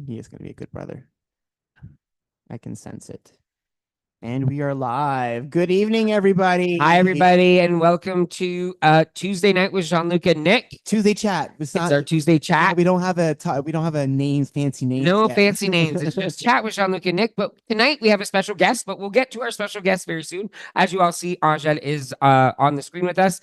He is going to be a good brother. I can sense it. And we are live. Good evening, everybody. Hi, everybody, and welcome to Tuesday night with Jean-Luc and Nick. Tuesday chat. It's our Tuesday chat. We don't have a fancy name. No yet. fancy names. It's just chat with Jean-Luc and Nick. But tonight we have a special guest, but we'll get to our special guest very soon. As you all see, Angele is on the screen with us.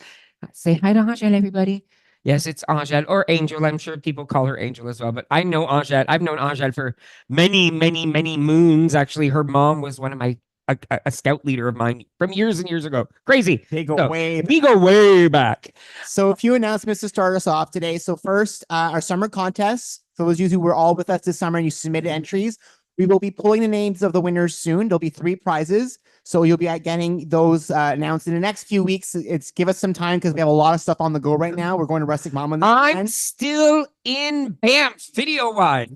Say hi to Angele, everybody. Yes, it's Angele or Angel. I'm sure people call her Angel as well. But I know Angele. I've known Angele for many, many, many moons. Actually, her mom was one of my a scout leader of mine from years and years ago. Crazy. We go way back. So a few announcements to start us off today. So first, our summer contest. For those of you who were all with us this summer and you submitted entries, we will be pulling the names of the winners soon. There'll be 3 prizes. So you'll be getting those announced in the next few weeks. Give us some time because we have a lot of stuff on the go right now. We're going to Rustic Mama. I'm still in Banff video wise.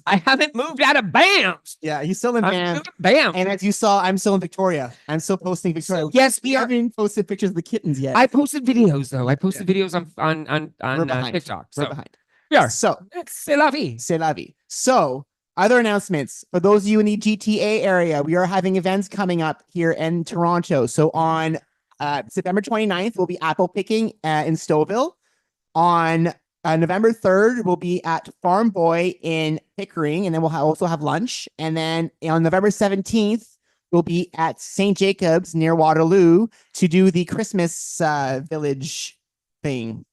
I haven't moved out of Banff. Yeah, he's still in Banff. Banff. And as you saw, I'm still in Victoria. I'm still posting Victoria. So, yes, we haven't posted pictures of the kittens yet. I posted videos though. I posted videos on TikTok. We're behind. We are. So c'est la vie. C'est la vie. So other announcements for those of you in the GTA area, we are having events coming up here in Toronto. So on September 29th, we'll be apple picking in Stouffville. On November 3rd, we'll be at Farm Boy in Pickering, and then we'll also have lunch. And then on November 17th, we'll be at St. Jacobs near Waterloo to do the Christmas village thing.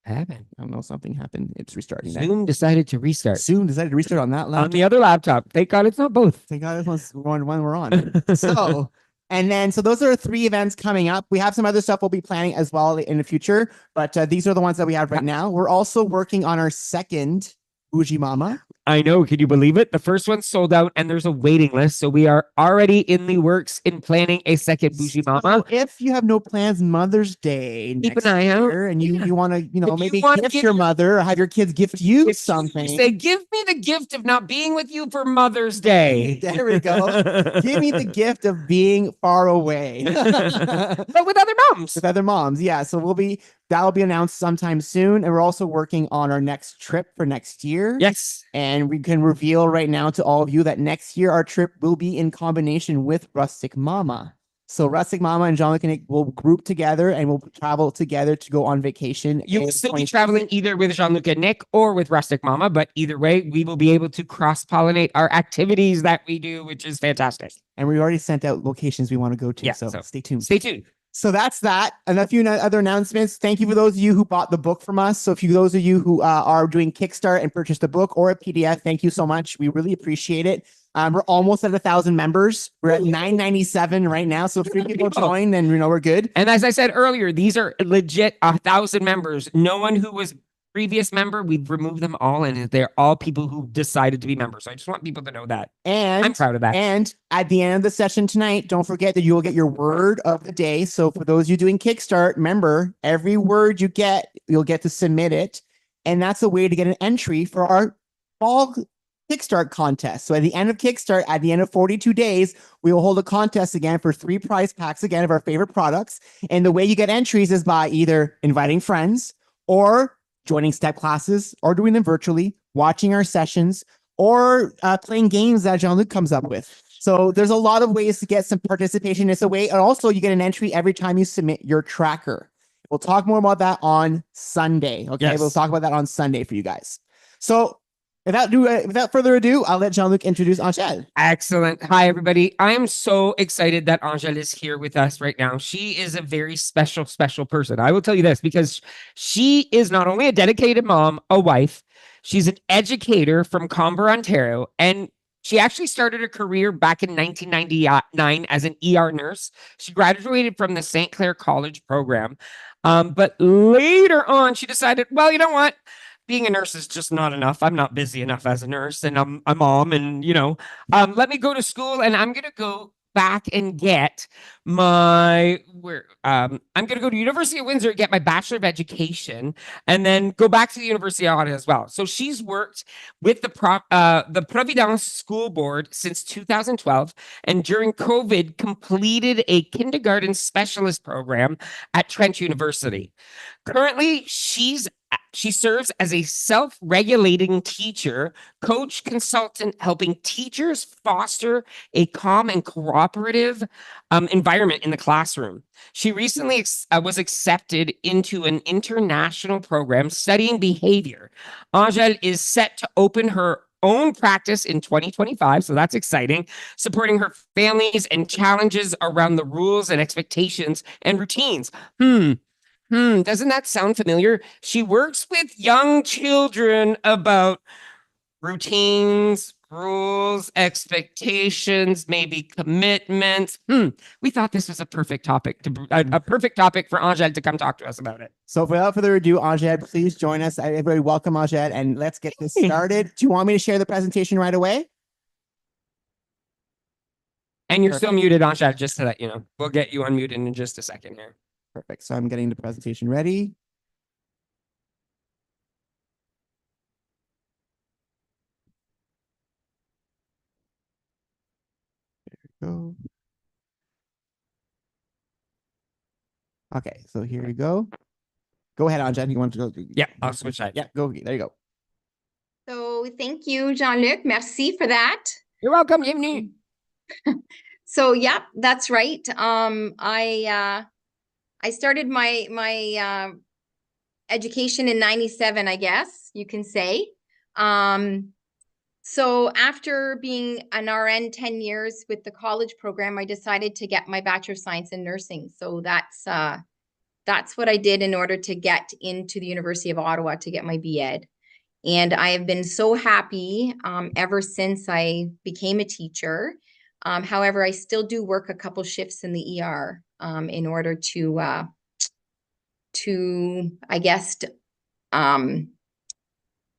I don't know. Something happened. It's restarting. Zoom decided to restart. Zoom decided to restart on that laptop. On the other laptop. Thank God it's not both. Thank God it's one we're on. So those are 3 events coming up. We have some other stuff we'll be planning as well in the future, but these are the ones that we have right now. We're also working on our second Bougie Mama. I know. Can you believe it? The first one sold out and there's a waiting list. So we are already in the works in planning a second Bougie Mama. If you have no plans, Mother's Day keep an eye out. And you want to, maybe gift your mother or have your kids gift you something. Say, give me the gift of not being with you for Mother's Day. There we go. Give me the gift of being far away. But with other moms. With other moms, yeah. So that'll be announced sometime soon. And we're also working on our next trip for next year. Yes. And we can reveal right now to all of you that next year our trip will be in combination with Rustic Mama. So Rustic Mama and Jean-Luc and Nick will group together and we'll travel together to go on vacation. You will still be traveling either with Jean-Luc and Nick or with Rustic Mama, but either way, we will be able to cross-pollinate our activities that we do, which is fantastic. And we already sent out locations we want to go to. Yeah, so stay tuned. Stay tuned. So that's that. And a few other announcements. Thank you for those of you who bought the book from us. So those of you who are doing Kickstart and purchased a book or a PDF, thank you so much. We really appreciate it. We're almost at 1,000 members. We're at 997 right now. So if 3 people join, then we're good. And as I said earlier, these are legit 1,000 members. No one who was previous member, we've removed them all, and they're all people who decided to be members. So I just want people to know that. And I'm proud of that. And at the end of the session tonight, don't forget that you will get your word of the day. So for those of you doing Kickstart, remember, every word you get, you'll get to submit it. And that's a way to get an entry for our fall Kickstart contest. So at the end of Kickstart, at the end of 42 days, we will hold a contest again for 3 prize packs again of our favorite products. And the way you get entries is by either inviting friends or joining step classes or doing them virtually, watching our sessions, or playing games that Jean-Luc comes up with. So there's a lot of ways to get some participation. It's a way, and also you get an entry every time you submit your tracker. We'll talk more about that on Sunday. Okay, yes. We'll talk about that on Sunday for you guys. So without further ado, I'll let Jean-Luc introduce Angele. Excellent. Hi, everybody. I am so excited that Angele is here with us right now. She is a very special, special person. I will tell you this because she is not only a dedicated mom, a wife, she's an educator from Comber, Ontario, and she actually started a career back in 1999 as an ER nurse. She graduated from the St. Clair College program. But later on, she decided, well, you know what? Being a nurse is just not enough. I'm not busy enough as a nurse, and I'm a mom, and let me go to school, and I'm gonna go back and get my I'm gonna go to University of Windsor, get my Bachelor of Education, and then go back to the University of Ottawa as well. So she's worked with the Providence School Board since 2012, and during COVID completed a kindergarten specialist program at Trent University. Currently, she's She serves as a self-regulating teacher, coach, consultant, helping teachers foster a calm and cooperative environment in the classroom. She recently was accepted into an international program studying behavior. Angele is set to open her own practice in 2025, so that's exciting, supporting her families and challenges around the rules and expectations and routines. Doesn't that sound familiar? She works with young children about routines, rules, expectations, maybe commitments. We thought this was a perfect topic a perfect topic for Angele to come talk to us about it. So without further ado, Angele, please join us. Everybody, welcome Angele, and let's get this started. Do you want me to share the presentation right away? And you're still muted, Angele, just to let you know. We'll get you unmuted in just a second here. Perfect. So I'm getting the presentation ready. There we go. Okay, so here we go. Go ahead, Angele. You want to go? Yeah, I'll switch that. Yeah, go. There you go. So thank you, Jean-Luc. Merci for that. You're welcome. Bienvenue. So yeah, that's right. I started my education in 97, I guess you can say. So after being an RN 10 years with the college program, I decided to get my Bachelor of Science in Nursing. So that's what I did in order to get into the University of Ottawa to get my B.Ed. And I have been so happy ever since I became a teacher. However, I still do work a couple shifts in the ER in order to I guess,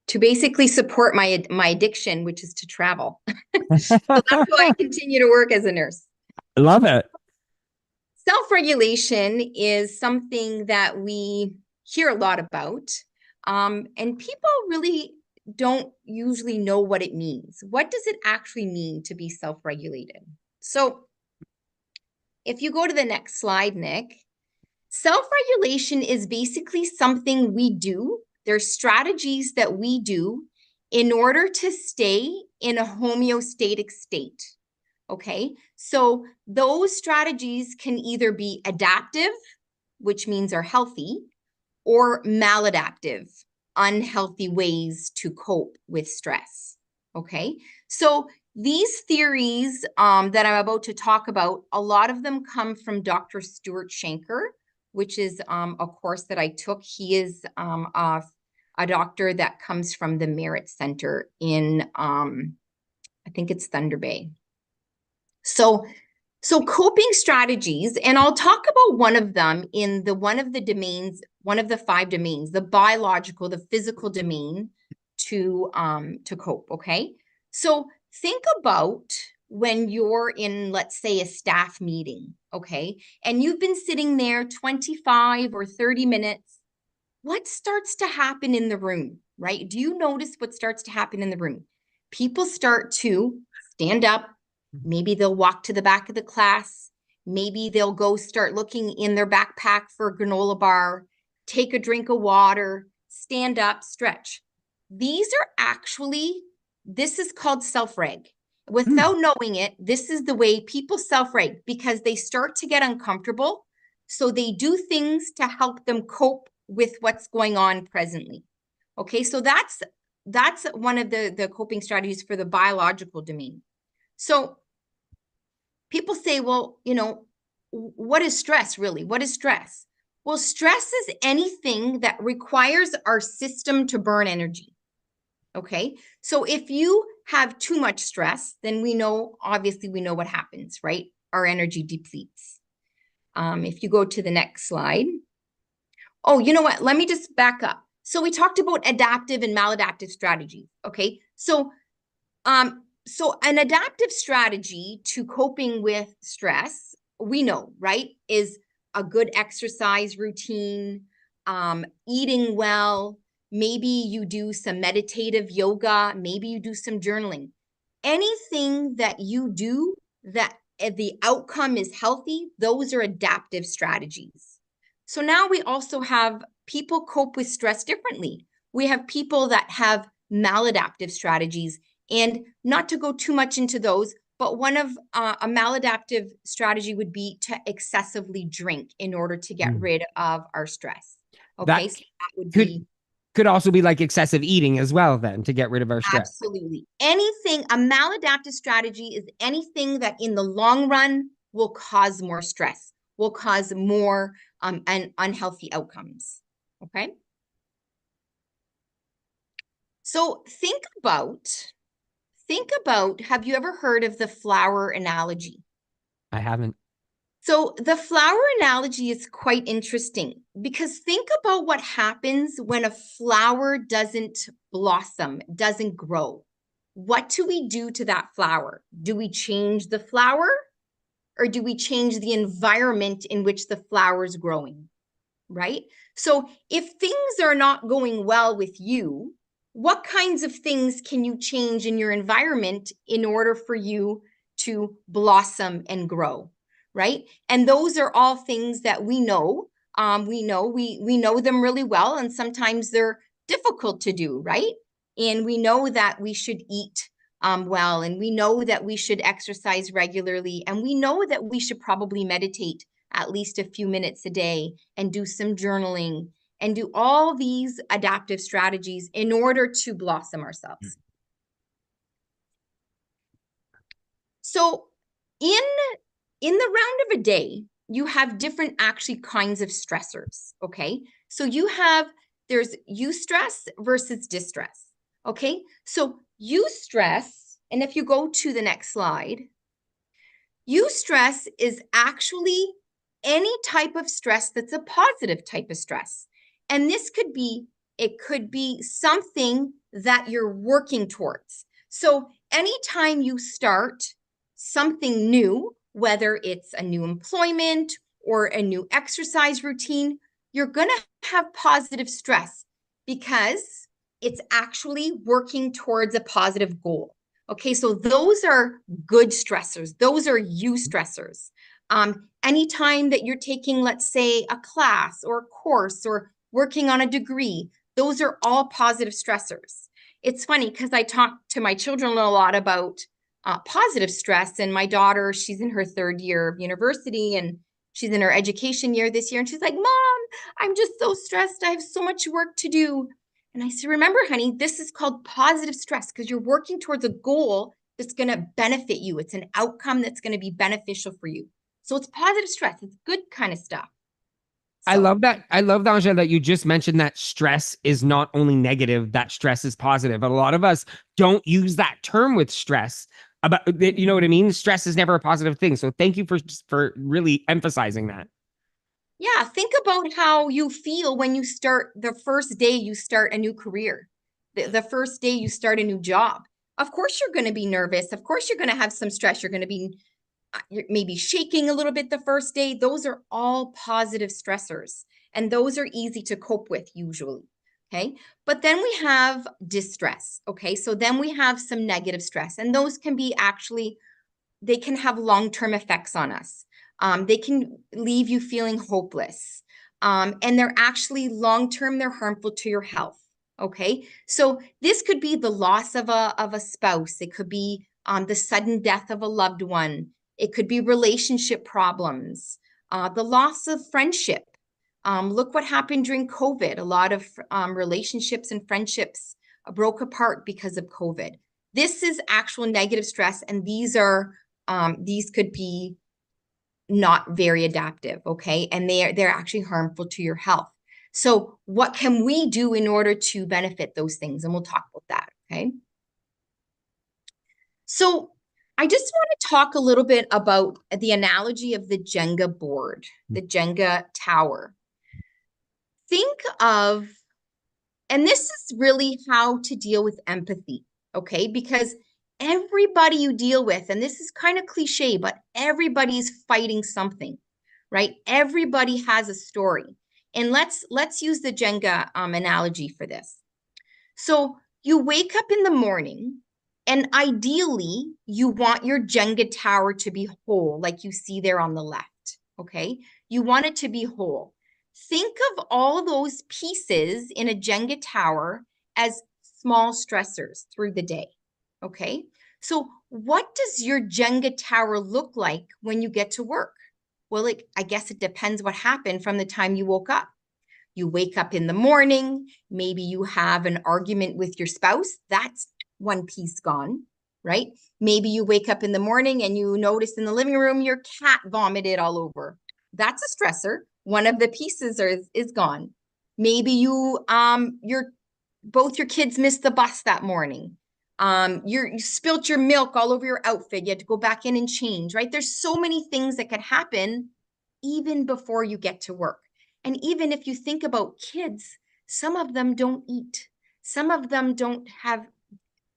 to basically support my addiction, which is to travel. So that's why I continue to work as a nurse. I love it. Self-regulation is something that we hear a lot about. And people really don't usually know what it means. What does it actually mean to be self-regulated? So if you go to the next slide, Nick, self-regulation is basically something we do. There's strategies that we do in order to stay in a homeostatic state. Okay, so those strategies can either be adaptive, which means are healthy, or maladaptive, unhealthy ways to cope with stress. Okay, so these theories that I'm about to talk about, a lot of them come from Dr. Stuart Shanker, which is a course that I took. He is a doctor that comes from the Merit Center in, I think it's Thunder Bay. So coping strategies, and I'll talk about one of them in one of the 5 domains, the biological, the physical domain to cope, okay? So think about when you're in, let's say, a staff meeting, okay? And you've been sitting there 25 or 30 minutes. What starts to happen in the room, right? Do you notice what starts to happen in the room? People start to stand up. Maybe they'll walk to the back of the class. Maybe they'll go start looking in their backpack for a granola bar, take a drink of water, stand up, stretch. These are actually, this is called self-reg. Without knowing it, this is the way people self-reg, because they start to get uncomfortable. So they do things to help them cope with what's going on presently. Okay, so that's one of the coping strategies for the biological domain. So people say, well, you know, what is stress really? What is stress? Well, stress is anything that requires our system to burn energy. Okay, so if you have too much stress, then obviously we know what happens, right? Our energy depletes. If you go to the next slide. Oh, you know what? Let me just back up. So we talked about adaptive and maladaptive strategies. Okay, so an adaptive strategy to coping with stress, we know, right, is a good exercise routine, eating well. Maybe you do some meditative yoga. Maybe you do some journaling. Anything that you do that the outcome is healthy, those are adaptive strategies. So now we also have people cope with stress differently. We have people that have maladaptive strategies, and not to go too much into those, but one of a maladaptive strategy would be to excessively drink in order to get rid of our stress. Okay, That so that would could also be like excessive eating as well, then, to get rid of our stress. Absolutely. Anything, a maladaptive strategy is anything that in the long run will cause more stress, will cause more and unhealthy outcomes. Okay. So think about, have you ever heard of the flower analogy? I haven't. So the flower analogy is quite interesting because think about what happens when a flower doesn't blossom, doesn't grow. What do we do to that flower? Do we change the flower, or do we change the environment in which the flower is growing? Right? So if things are not going well with you, what kinds of things can you change in your environment in order for you to blossom and grow? Right? And those are all things that we know. We know them really well, and sometimes they're difficult to do, right? And we know that we should eat well, and we know that we should exercise regularly, and we know that we should probably meditate at least a few minutes a day and do some journaling and do all these adaptive strategies in order to blossom ourselves. So in the round of a day, you have different actually kinds of stressors, okay? So there's eustress versus distress, okay? So eustress, and if you go to the next slide, eustress is actually any type of stress that's a positive type of stress. And this could be, it could be something that you're working towards. So anytime you start something new, whether it's a new employment or a new exercise routine, you're going to have positive stress because it's actually working towards a positive goal. Okay, so those are good stressors. Those are eustressors. Anytime that you're taking, let's say, a class or a course or working on a degree, those are all positive stressors. It's funny because I talk to my children a lot about positive stress, and my daughter, she's in her 3rd year of university, and she's in her education year this year, and she's like, Mom, I'm just so stressed. I have so much work to do. And I said, remember, honey, this is called positive stress because you're working towards a goal that's going to benefit you. It's an outcome that's going to be beneficial for you. So it's positive stress. It's good kind of stuff. I love that. I love, Angele, that you just mentioned that stress is not only negative, that stress is positive. But a lot of us don't use that term with stress. About, you know what I mean? Stress is never a positive thing. So thank you for really emphasizing that. Yeah, think about how you feel when you start the first day you start a new career, the first day you start a new job. Of course, you're going to be nervous. Of course, you're going to have some stress. You're going to be maybe shaking a little bit the first day. Those are all positive stressors, and those are easy to cope with usually. Okay, but then we have distress. Okay, so then we have some negative stress, and those can be actually, they can have long-term effects on us. They can leave you feeling hopeless. And they're actually long-term, they're harmful to your health. Okay, so this could be the loss of a spouse. It could be the sudden death of a loved one. It could be relationship problems, the loss of friendship. Look what happened during COVID. A lot of relationships and friendships broke apart because of COVID. This is actual negative stress, and these could be not very adaptive, okay? And they're actually harmful to your health. So what can we do in order to benefit those things? And we'll talk about that, okay? So I just want to talk a little bit about the analogy of the Jenga board, the Jenga tower. Think of, and this is really how to deal with empathy, okay? Because everybody you deal with, and this is kind of cliche, but everybody's fighting something, right? Everybody has a story. And let's use the Jenga analogy for this. So you wake up in the morning, and ideally you want your Jenga tower to be whole, like you see there on the left, okay? You want it to be whole. think of all those pieces in a Jenga tower as small stressors through the day, okay? So what does your Jenga tower look like when you get to work? Well, I guess it depends what happened from the time you woke up. You wake up in the morning, maybe you have an argument with your spouse, that's one piece gone, right? Maybe you wake up in the morning and you notice in the living room your cat vomited all over. That's a stressor. One of the pieces is gone. Maybe you both your kids missed the bus that morning. You spilt your milk all over your outfit. You had to go back in and change, right? There's so many things that could happen even before you get to work. And even if you think about kids, some of them don't eat. Some of them don't have,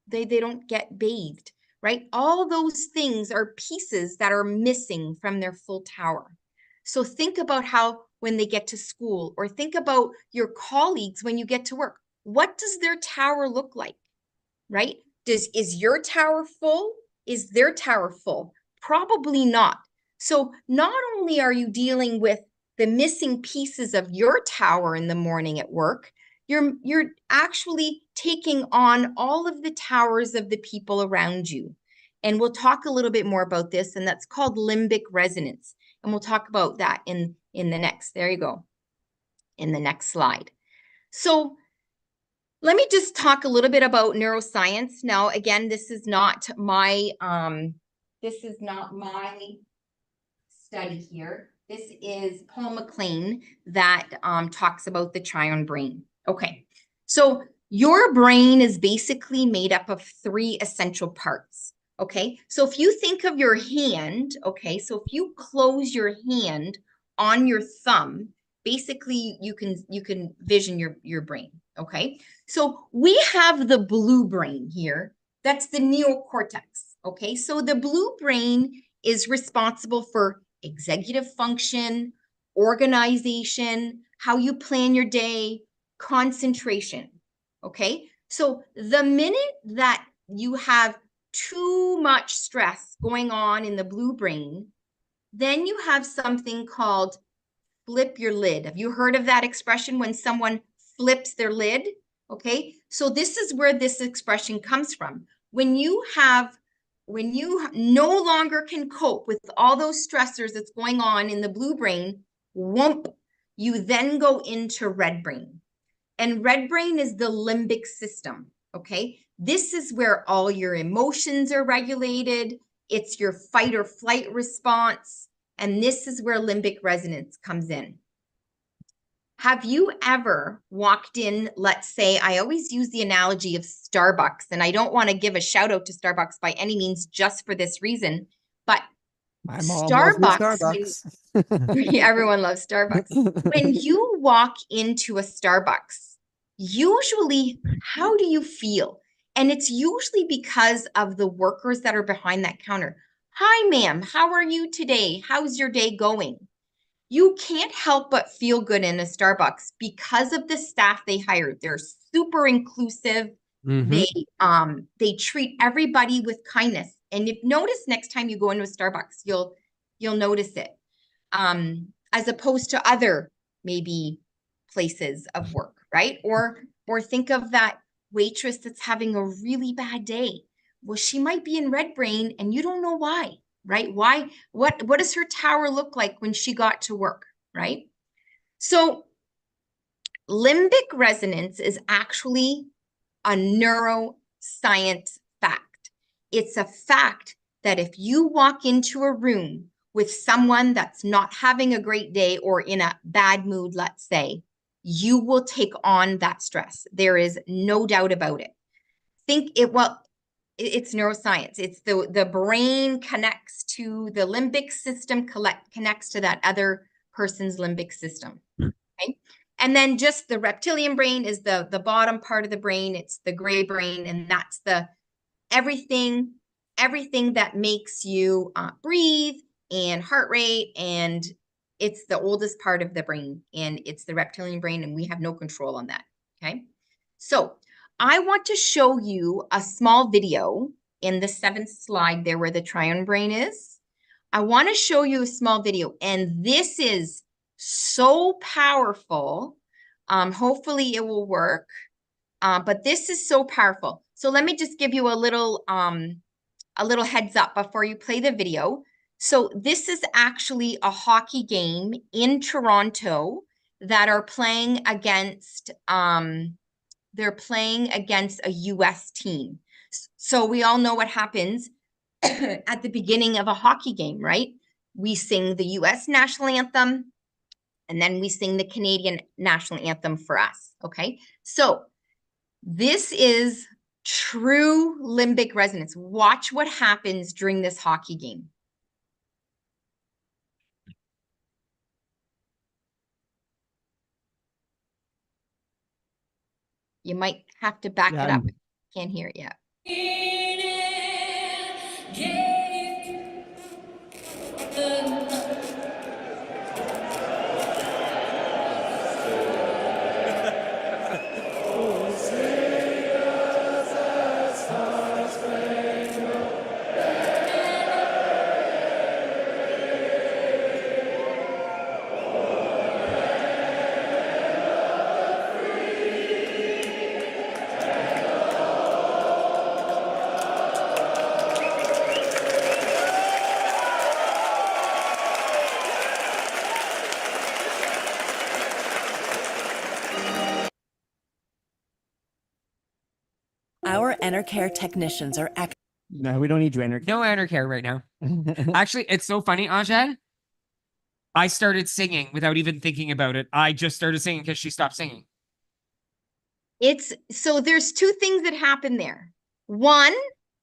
they don't get bathed, right? All those things are pieces that are missing from their full tower. So think about how when they get to school, or think about your colleagues when you get to work. What does their tower look like, right? Is your tower full? Is their tower full? Probably not. So not only are you dealing with the missing pieces of your tower in the morning at work, you're actually taking on all of the towers of the people around you. And we'll talk a little bit more about this, and that's called limbic resonance. And we'll talk about that in the next, there you go, in the next slide. So let me just talk a little bit about neuroscience. Now, again, this is not my study here. This is Paul MacLean that talks about the triune brain. Okay, so your brain is basically made up of 3 essential parts. Okay, so if you think of your hand, okay, so if you close your hand on your thumb, basically you can vision your brain. Okay, so we have the blue brain here. That's the neocortex. Okay, so the blue brain is responsible for executive function, organization, how you plan your day, concentration. Okay, so the minute that you have too much stress going on in the blue brain, then you have something called flip your lid. Have you heard of that expression, when someone flips their lid? Okay, so this is where this expression comes from. When you no longer can cope with all those stressors that's going on in the blue brain, whoomp, you then go into red brain. And red brain is the limbic system, okay? This is where all your emotions are regulated. It's your fight or flight response. And this is where limbic resonance comes in. Have you ever walked in, let's say, I always use the analogy of Starbucks, and I don't want to give a shout out to Starbucks by any means just for this reason, but My mom loves me Starbucks. Everyone loves Starbucks. When you walk into a Starbucks, usually, how do you feel? And it's usually because of the workers that are behind that counter. Hi, ma'am, how are you today? How's your day going? You can't help but feel good in a Starbucks because of the staff they hired. They're super inclusive. Mm-hmm. They treat everybody with kindness. And if notice next time you go into a Starbucks, you'll notice it. As opposed to other maybe places of work, right? Or think of that waitress that's having a really bad day. Well, she might be in red brain and you don't know why. Right? Why? What does her tower look like when she got to work, right? So limbic resonance is actually a neuroscience fact. It's a fact that if you walk into a room with someone that's not having a great day or in a bad mood, let's say, you will take on that stress. There is no doubt about it. It's neuroscience. It's the brain connects to the limbic system, connects to that other person's limbic system. Okay. And then just the reptilian brain is the bottom part of the brain. It's the gray brain. And that's the everything that makes you breathe and heart rate. And it's the oldest part of the brain. And it's the reptilian brain. And we have no control on that. Okay. So I want to show you a small video in the 7th slide there where the triune brain is. I want to show you a small video, and this is so powerful. Hopefully it will work. But this is so powerful. So let me just give you a little heads up before you play the video. So this is actually a hockey game in Toronto that are playing against, they're playing against a US team. So we all know what happens at the beginning of a hockey game, right? We sing the US national anthem, and then we sing the Canadian national anthem for us, okay? So this is true limbic resonance. Watch what happens during this hockey game. You might have to back it up. Can't hear it yet. Our EnterCare technicians are No, we don't need you, Henrik. No Undercare right now. Actually, it's so funny, Angele. I started singing without even thinking about it. I just started singing because she stopped singing. So there's two things that happen there. One,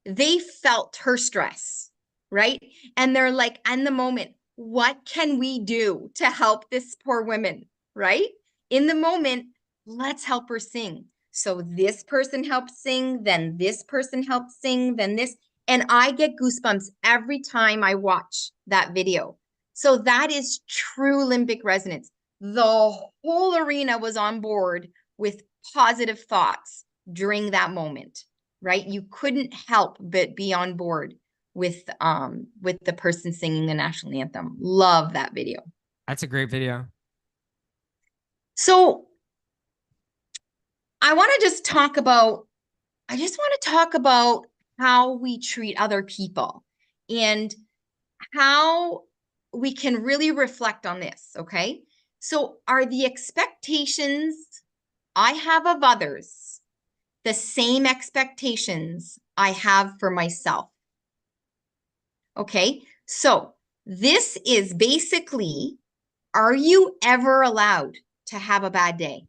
they felt her stress, right? And they're like, in the moment, what can we do to help this poor woman, right? In the moment, let's help her sing. So this person helped sing, then this person helped sing, then this. And I get goosebumps every time I watch that video. So that is true limbic resonance. The whole arena was on board with positive thoughts during that moment, right? You couldn't help but be on board with the person singing the national anthem. Love that video. That's a great video. So I want to just talk about how we treat other people and how we can really reflect on this, okay? So are the expectations I have of others the same expectations I have for myself? Okay, so this is basically, are you ever allowed to have a bad day?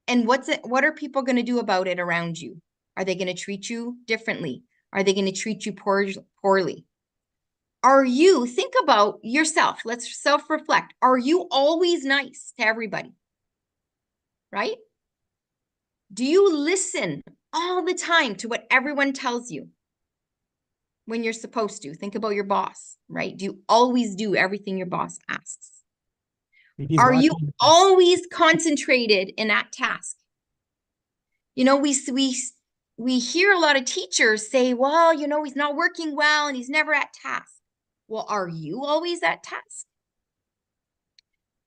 And what are people going to do about it around you? Are they going to treat you differently? Are they going to treat you poorly? Think about yourself. Let's self-reflect. Are you always nice to everybody? Right? Do you listen all the time to what everyone tells you when you're supposed to? Think about your boss, right? Do you always do everything your boss asks? Are you always concentrated in that task? You know, we hear a lot of teachers say, well, you know, he's not working well and he's never at task. Well, are you always at task?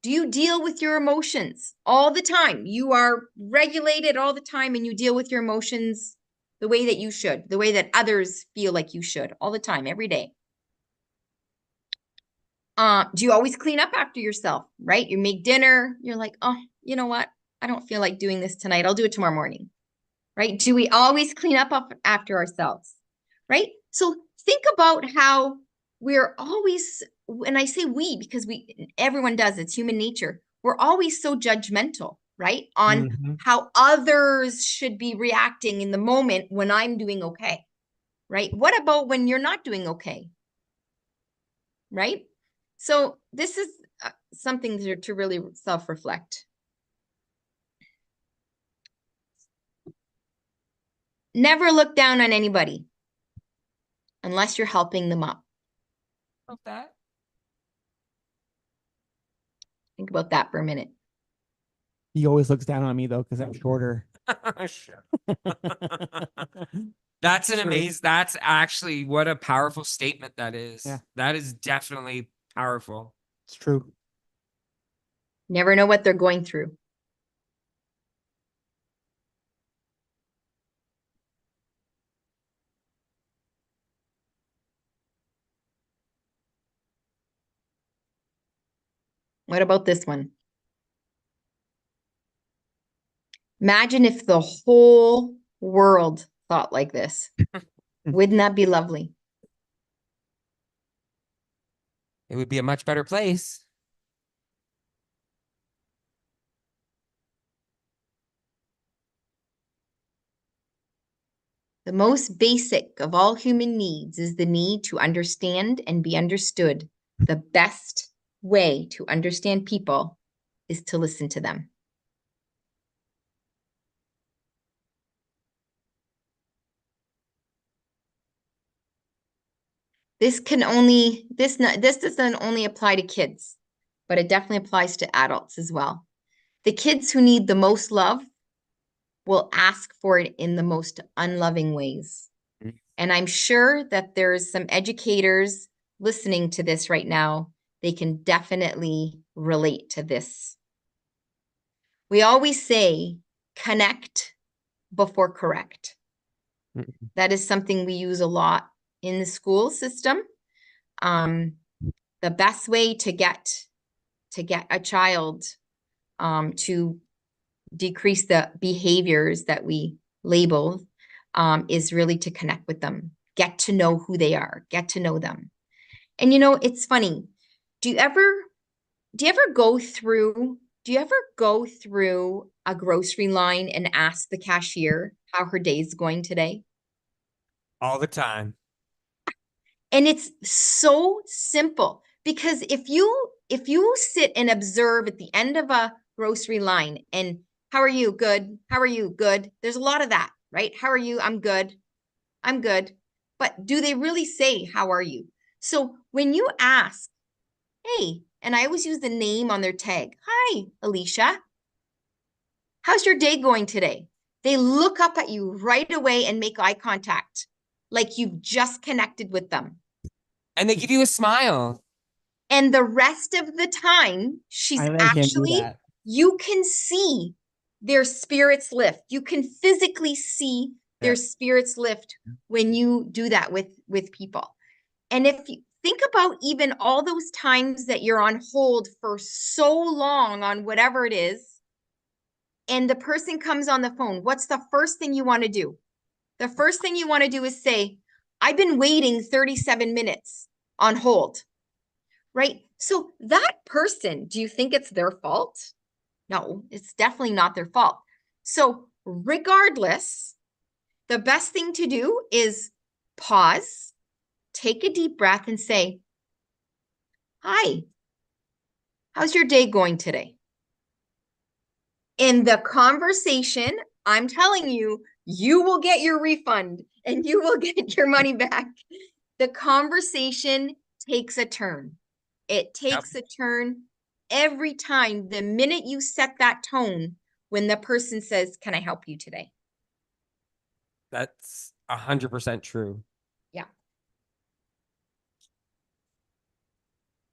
Do you deal with your emotions all the time? You are regulated all the time and you deal with your emotions the way that you should, the way that others feel like you should, all the time, every day. Do you always clean up after yourself, right? You make dinner, you're like, oh, you know what? I don't feel like doing this tonight. I'll do it tomorrow morning, right? Do we always clean up after ourselves, right? So think about how we're always, and I say we because everyone does, it's human nature. We're always so judgmental, right? On how others should be reacting in the moment when I'm doing okay, right? What about when you're not doing okay, right? So this is something to really self-reflect. Never look down on anybody unless you're helping them up. About that. Think about that for a minute. He always looks down on me though, because I'm shorter. Sure. That's an amazing. That's actually what a powerful statement that is. Yeah. That is definitely powerful. It's true. Never know what they're going through. What about this one? Imagine if the whole world thought like this. Wouldn't that be lovely? It would be a much better place. The most basic of all human needs is the need to understand and be understood. The best way to understand people is to listen to them. This doesn't only apply to kids, but it definitely applies to adults as well. The kids who need the most love will ask for it in the most unloving ways. And I'm sure that there's some educators listening to this right now. They can definitely relate to this. We always say, connect before correct. That is something we use a lot in the school system. The best way to get a child to decrease the behaviors that we label is really to connect with them, get to know who they are, get to know them. And you know, it's funny. Do you ever go through a grocery line and ask the cashier how her day's going today? All the time. And it's so simple, because if you sit and observe at the end of a grocery line and how are you? Good. How are you? Good. There's a lot of that, right? How are you? I'm good. I'm good. But do they really say, how are you? So when you ask, hey, and I always use the name on their tag. Hi, Alicia. How's your day going today? They look up at you right away and make eye contact, like you've just connected with them. And they give you a smile. And the rest of the time, you can see their spirits lift. You can physically see their spirits lift when you do that with people. And if you think about even all those times that you're on hold for so long on whatever it is, and the person comes on the phone, what's the first thing you want to do? The first thing you want to do is say, I've been waiting 37 minutes on hold, right? So that person, do you think it's their fault? No, it's definitely not their fault. So regardless, the best thing to do is pause, take a deep breath and say, hi, how's your day going today? In the conversation, I'm telling you, you will get your refund and you will get your money back. The conversation takes a turn. It takes a turn every time. The minute you set that tone, when the person says, can I help you today? That's 100% true. Yeah.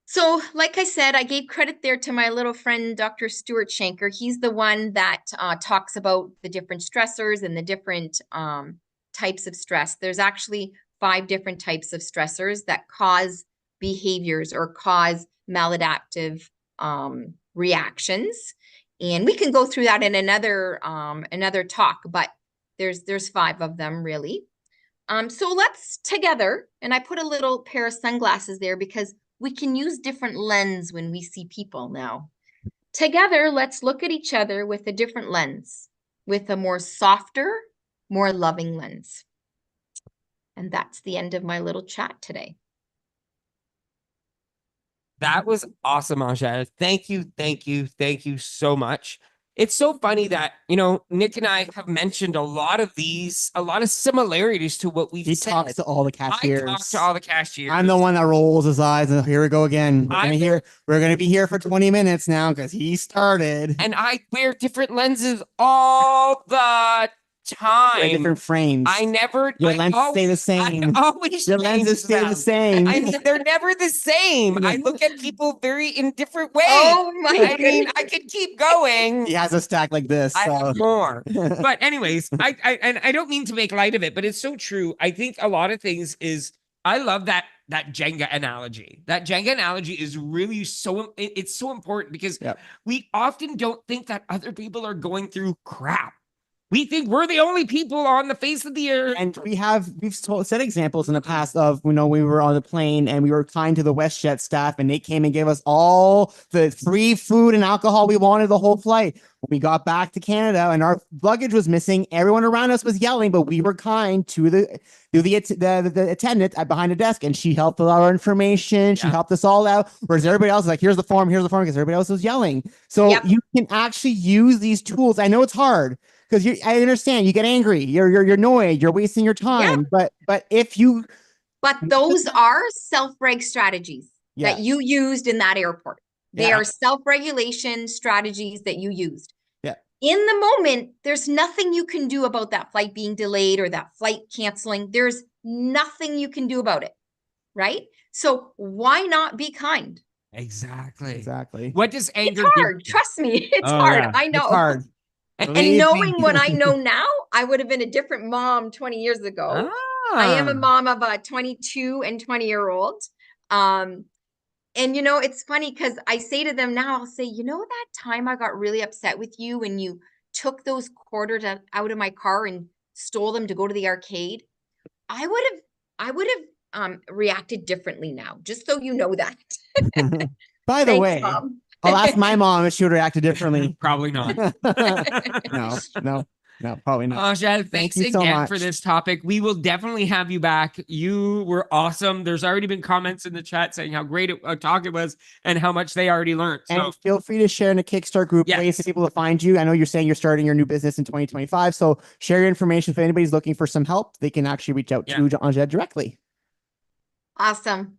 So like I said, I gave credit there to my little friend, Dr. Stuart Shanker. He's the one that talks about the different stressors and the different types of stress. There's actually 5 different types of stressors that cause behaviors or cause maladaptive reactions. And we can go through that in another talk, but there's 5 of them really. So let's together, and I put a little pair of sunglasses there because we can use different lens when we see people now. Together, let's look at each other with a different lens, with a more softer, more loving lens. And that's the end of my little chat today. That was awesome, Angele. Thank you, thank you, thank you so much. It's so funny that, you know, Nick and I have mentioned a lot of similarities to what we've He said. talks to all the cashiers. I talk to all the cashiers. I'm the one that rolls his eyes, and here we go again. We're gonna be here for 20 minutes now because he started. And I wear different lenses all the time, They're different frames. I never. Your I lenses stay the I same. always Your lenses change stay the them. same. I mean, they're never the same. I look at people in different ways. Oh my I mean, goodness. I could keep going. He has a stack like this. I So. have more. But anyways, and I don't mean to make light of it, but it's so true. I think a lot of things is I love that Jenga analogy. That Jenga analogy is really it's so important because we often don't think that other people are going through crap. We think we're the only people on the face of the earth. And we've set examples in the past of, we were on the plane and we were kind to the WestJet staff and they came and gave us all the free food and alcohol we wanted the whole flight. When we got back to Canada and our luggage was missing, everyone around us was yelling, but we were kind to the attendant behind the desk, and she helped fill out our information. She helped us all out. Whereas everybody else was like, here's the form, because everybody else was yelling. So you can actually use these tools. I know it's hard. Because I understand you get angry, you're annoyed, you're wasting your time. But those are self-reg strategies that you used in that airport. They are self-regulation strategies that you used. Yeah. In the moment, there's nothing you can do about that flight being delayed or that flight canceling. There's nothing you can do about it, right? So why not be kind? Exactly. What does anger do? It's hard. Trust me, it's hard. Yeah. I know. It's hard. And knowing what I know now, I would have been a different mom 20 years ago. I am a mom of a 22 and 20-year-old. And, it's funny because I say to them now, I'll say, that time I got really upset with you when you took those quarters out of my car and stole them to go to the arcade. I would have reacted differently now, just so you know that. By the way, Mom. I'll ask my mom if she would have acted differently. Probably not. No, probably not. Angele, thanks again so much for this topic. We will definitely have you back. You were awesome. There's already been comments in the chat saying how great a talk it was and how much they already learned. And feel free to share in the Kickstart group ways for people to find you. I know you're saying you're starting your new business in 2025. So share your information. If anybody's looking for some help, they can actually reach out to Angele directly. Awesome.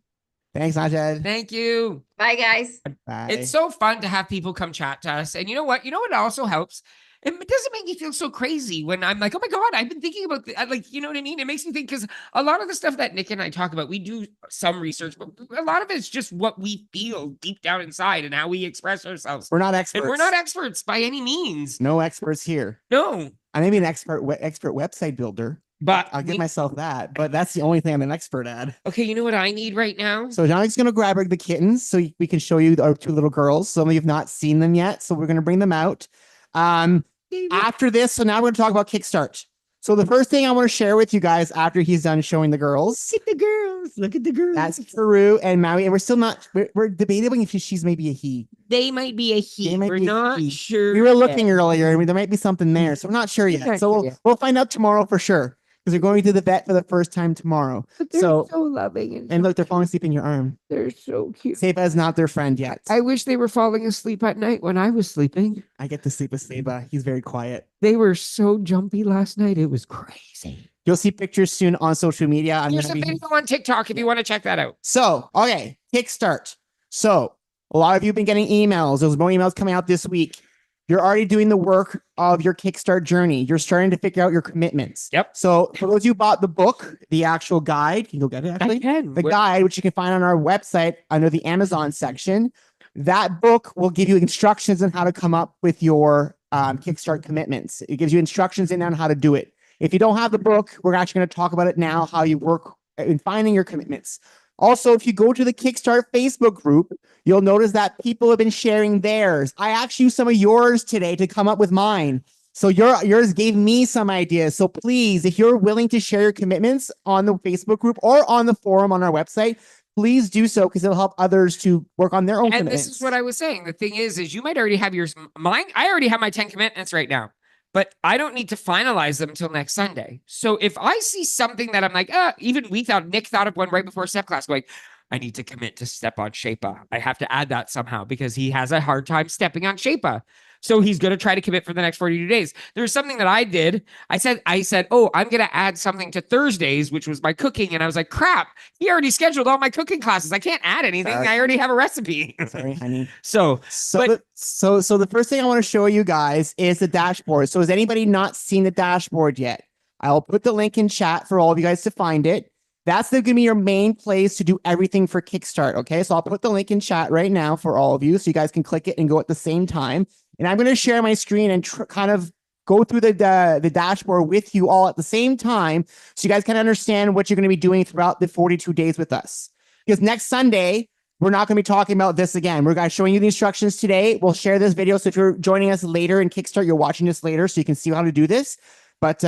Thanks, Angele. Thank you. Bye, guys. Bye. It's so fun to have people come chat to us. And you know what? It also helps. It doesn't make me feel so crazy when I'm like, oh my God, I've been thinking about like, you know what I mean? It makes me think, because a lot of the stuff that Nick and I talk about, we do some research, but a lot of it's just what we feel deep down inside and how we express ourselves. We're not experts. And we're not experts by any means. No experts here. No. I may be an expert website builder. But I'll give myself that. But that's the only thing I'm an expert at. Okay, you know what I need right now? So Jean-Luc's going to grab the kittens so we can show you our two little girls. Some of you have not seen them yet, so we're going to bring them out. After this, so now we're going to talk about Kickstart. So the first thing I want to share with you guys after he's done showing the girls. Look at the girls. Look at the girls. That's Peru and Maui. And we're still not, we're debating if she's maybe a he. They might be a he. We're not sure. We were looking earlier and there might be something there. So we're not sure yet. So we'll find out tomorrow for sure. Because they're going to the vet for the first time tomorrow. But they're so loving. And look, they're falling asleep in your arm. They're so cute. Seba is not their friend yet. I wish they were falling asleep at night when I was sleeping. I get to sleep with Seba. He's very quiet. They were so jumpy last night. It was crazy. You'll see pictures soon on social media. There's a video on TikTok if you want to check that out. So, okay, Kickstart. So, a lot of you have been getting emails. There's more emails coming out this week. You're already doing the work of your Kickstart journey. You're starting to figure out your commitments. Yep. So for those of you who bought the book, the actual guide, can you go get it actually? I can. The guide, which you can find on our website under the Amazon section. That book will give you instructions on how to come up with your Kickstart commitments. It gives you instructions on how to do it. If you don't have the book, we're actually going to talk about it now, how you work in finding your commitments. Also, if you go to the Kickstart Facebook group, you'll notice that people have been sharing theirs. I asked you some of yours today to come up with mine. So yours gave me some ideas. So please, if you're willing to share your commitments on the Facebook group or on the forum on our website, please do so because it'll help others to work on their own commitments. And this is what I was saying. The thing is you might already have yours. Mine, I already have my 10 commitments right now. But I don't need to finalize them until next Sunday. So if I see something that I'm like, even Nick thought of one right before step class, going, I need to commit to step on Shepa. I have to add that somehow because he has a hard time stepping on Shepa. So he's going to try to commit for the next 42 days. There's something that I did. I said, oh, I'm going to add something to Thursdays, which was my cooking. And I was like, crap, he already scheduled all my cooking classes. I can't add anything. Sorry. I already have a recipe. Sorry, honey. So The first thing I want to show you guys is the dashboard. So has anybody not seen the dashboard yet? I'll put the link in chat for all of you guys to find it. That's going to be your main place to do everything for Kickstart. Okay, so I'll put the link in chat right now for all of you, so you guys can click it and go at the same time. And I'm going to share my screen and kind of go through the dashboard with you all at the same time, so you guys can understand what you're going to be doing throughout the 42 days with us. Because next Sunday, we're not going to be talking about this again. We're guys showing you the instructions today. We'll share this video, so if you're joining us later in Kickstart, you're watching this later, so you can see how to do this. But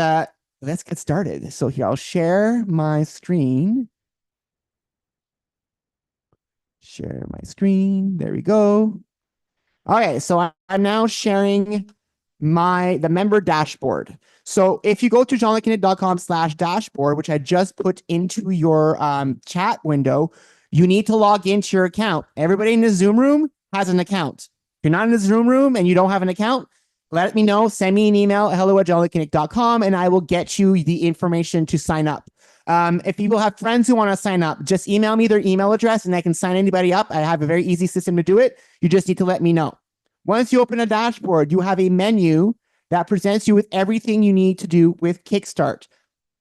let's get started. So here, I'll share my screen. Share my screen. There we go. Okay, so I'm now sharing the member dashboard. So if you go to jeanluc.com/dashboard, which I just put into your chat window, you need to log into your account. Everybody in the Zoom room has an account. If you're not in the Zoom room and you don't have an account, let me know. Send me an email, hello@jeanluc.com, and I will get you the information to sign up. If people have friends who want to sign up, just email me their email address and I can sign anybody up. I have a very easy system to do it. You just need to let me know. Once you open a dashboard, you have a menu that presents you with everything you need to do with Kickstart.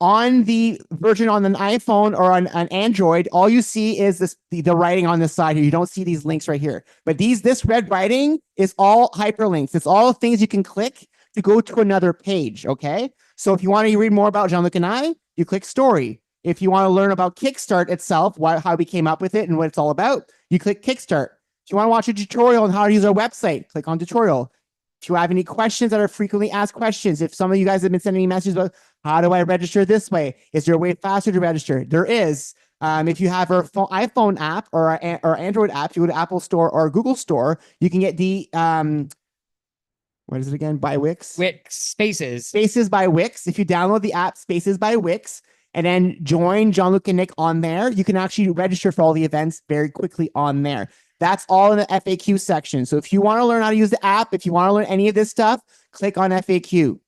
On the version on an iPhone or on an Android, all you see is the writing on this side here. You don't see these links right here. But this red writing is all hyperlinks. It's all things you can click to go to another page, okay? So if you want to read more about Jean-Luc and I, you click story. If you want to learn about Kickstart itself, how we came up with it and what it's all about, you click Kickstart. If you want to watch a tutorial on how to use our website, click on tutorial. If you have any questions that are frequently asked questions, if some of you guys have been sending me messages about how do I register this way? Is there a way faster to register? There is. If you have our iPhone app or Android app, you go to Apple Store or Google Store, you can get the, what is it again? By Wix? Wix, Spaces. Spaces by Wix. If you download the app Spaces by Wix and then join Jean-Luc and Nick on there, you can actually register for all the events very quickly on there. That's all in the FAQ section. So if you want to learn how to use the app, if you want to learn any of this stuff, click on FAQ.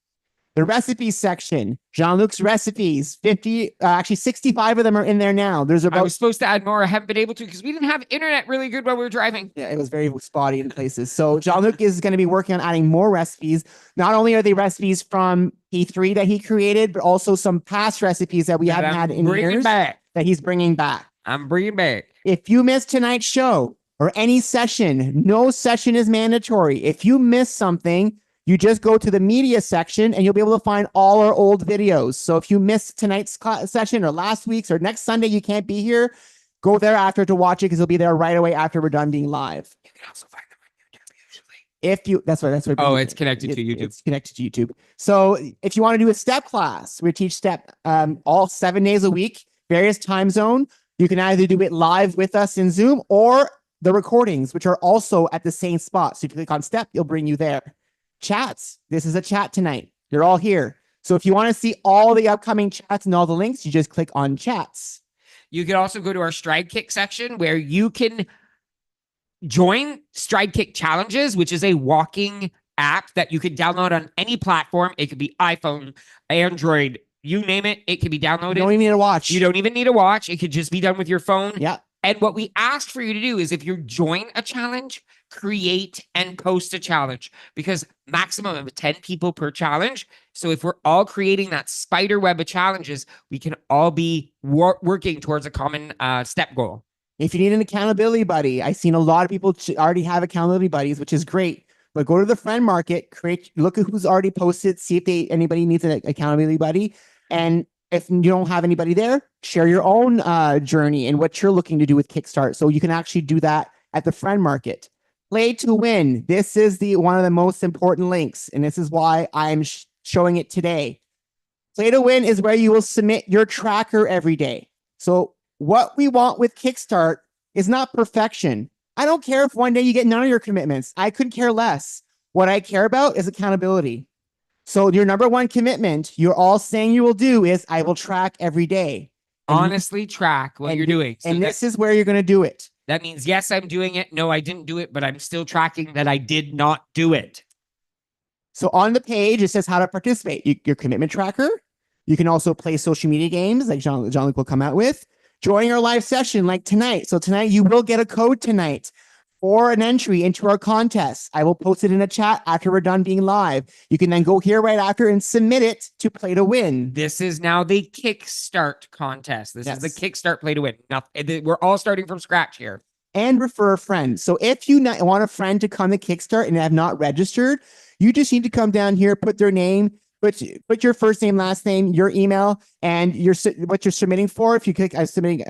The recipes section, Jean-Luc's recipes, 65 of them are in there now. I was supposed to add more. I haven't been able to because we didn't have internet really good while we were driving. Yeah, it was very spotty in places. So Jean-Luc is going to be working on adding more recipes. Not only are they recipes from P3 that he created, but also some past recipes that we haven't had in years that he's bringing back. I'm bringing back. If you missed tonight's show or any session, no session is mandatory. If you miss something, you just go to the media section and you'll be able to find all our old videos. So if you missed tonight's session or last week's or next Sunday, you can't be here, go there after to watch it because it'll be there right away after we're done being live. You can also find them on YouTube usually. That's right. Oh, it's connected to YouTube. It's connected to YouTube. So if you want to do a step class, we teach step all 7 days a week, various time zone. You can either do it live with us in Zoom or the recordings, which are also at the same spot. So if you click on step, it'll bring you there. Chats. This is a chat tonight. You're all here. So if you want to see all the upcoming chats and all the links, you just click on chats. You can also go to our Stride Kick section where you can join Stride Kick Challenges, which is a walking app that you can download on any platform. It could be iPhone, Android, you name it. It can be downloaded. You don't even need to watch. You don't even need to watch. It could just be done with your phone. Yeah. And what we asked for you to do is if you join a challenge, create and post a challenge because maximum of 10 people per challenge. So if we're all creating that spider web of challenges, we can all be working towards a common step goal. If you need an accountability buddy, I've seen a lot of people already have accountability buddies, which is great. But go to the friend market, look at who's already posted, see if anybody needs an accountability buddy. And if you don't have anybody there, share your own journey and what you're looking to do with Kickstart. So you can actually do that at the friend market. Play to win. This is one of the most important links, and this is why I'm showing it today. Play to win is where you will submit your tracker every day. So what we want with Kickstart is not perfection. I don't care if one day you get none of your commitments. I could care less. What I care about is accountability. So your number one commitment, you're all saying you will do is I will track every day. Honestly, track what you're doing. So and this is where you're going to do it. That means, yes, I'm doing it. No, I didn't do it, but I'm still tracking that I did not do it. So on the page, it says how to participate. Your commitment tracker. You can also play social media games like Jean-Luc will come out with. Join our live session like tonight. So tonight you will get a code tonight for an entry into our contest. I will post it in a chat after we're done being live. You can then go here right after and submit it to Play to Win. This is now the Kickstart contest. This is the Kickstart Play to Win. Now, we're all starting from scratch here. And refer a friend. So if you want a friend to come to Kickstart and have not registered, you just need to come down here, put their name, put your first name, last name, your email, and what you're submitting for. If you click I'm submitting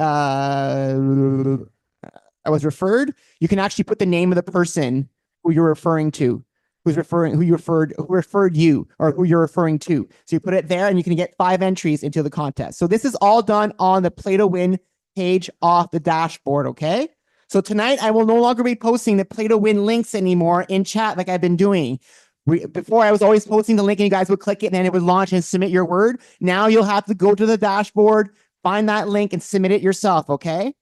I was referred, you can actually put the name of the person who you're referring to, who referred you, or who you're referring to. So you put it there and you can get 5 entries into the contest. So this is all done on the Play to Win page off the dashboard, okay? So tonight I will no longer be posting the Play to Win links anymore in chat like I've been doing. Before I was always posting the link and you guys would click it and then it would launch and submit your word. Now you'll have to go to the dashboard, find that link and submit it yourself, okay?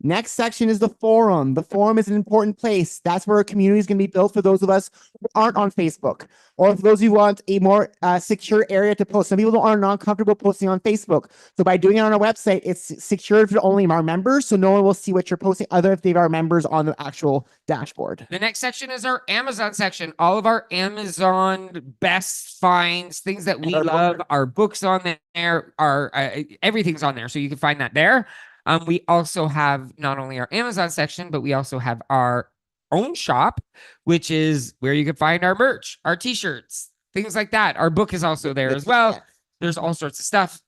Next section is the forum. The forum is an important place. That's where a community is going to be built for those of us who aren't on Facebook, or for those who want a more secure area to post. Some people aren't not comfortable posting on Facebook. So by doing it on our website, it's secured for only our members. So no one will see what you're posting other if they are members on the actual dashboard. The next section is our Amazon section. All of our Amazon best finds, things that we love, our books on there, our everything's on there. So you can find that there. We also have not only our Amazon section, but we also have our own shop, which is where you can find our merch, our t-shirts, things like that. Our book is also there as well. There's all sorts of stuff.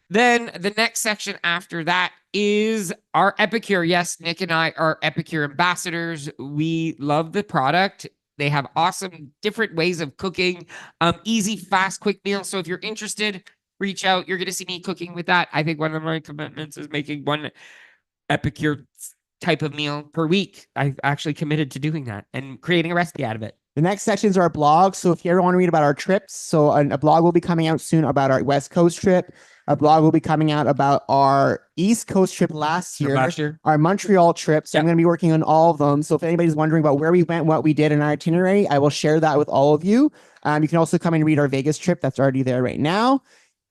Then the next section after that is our Epicure. Yes, Nick and I are Epicure ambassadors. We love the product. They have awesome different ways of cooking, easy, fast, quick meals. So if you're interested, reach out. You're going to see me cooking with that. I think one of my commitments is making one Epicure type of meal per week. I've actually committed to doing that and creating a recipe out of it. The next sections are our blogs. So if you ever want to read about our trips, so a blog will be coming out soon about our West Coast trip. A blog will be coming out about our East Coast trip last year. Our Montreal trip. So I'm going to be working on all of them. So if anybody's wondering about where we went, what we did in our itinerary, I will share that with all of you. You can also come and read our Vegas trip. That's already there right now.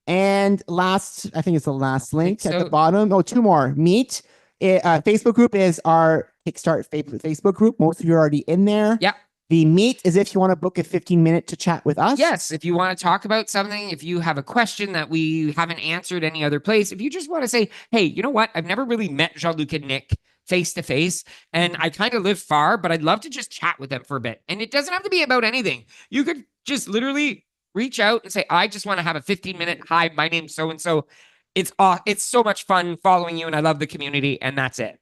And last, I think it's the last link at the bottom. Oh, 2 more. Meet. Facebook group is our Kickstart Facebook group. Most of you are already in there. Yeah. The meet is if you want to book a 15-minute to chat with us. Yes. If you want to talk about something, if you have a question that we haven't answered any other place, if you just want to say, hey, you know what? I've never really met Jean-Luc and Nick face to face, and I kind of live far, but I'd love to just chat with them for a bit. And it doesn't have to be about anything. You could just literally reach out and say, I just want to have a 15-minute, hi, my name's so-and-so. It's so much fun following you, and I love the community, and that's it.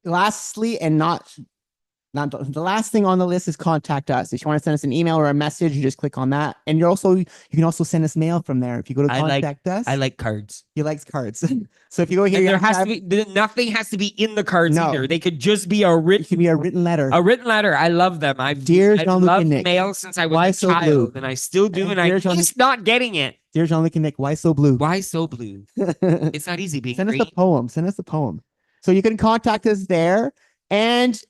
Lastly, and not the last thing on the list is contact us. If you want to send us an email or a message, you just click on that. And you can also send us mail from there. If you go to contact us. I like cards. He likes cards. So if you go here, nothing has to be in the cards either. They could just be a written letter. A written letter. I love them. I've loved mail since I was a child, and I still do, and I'm just not getting it. Dear Jean-Luc and Nick, why so blue? Why so blue? It's not easy being Send us a poem. Send us a poem. So you can contact us there. And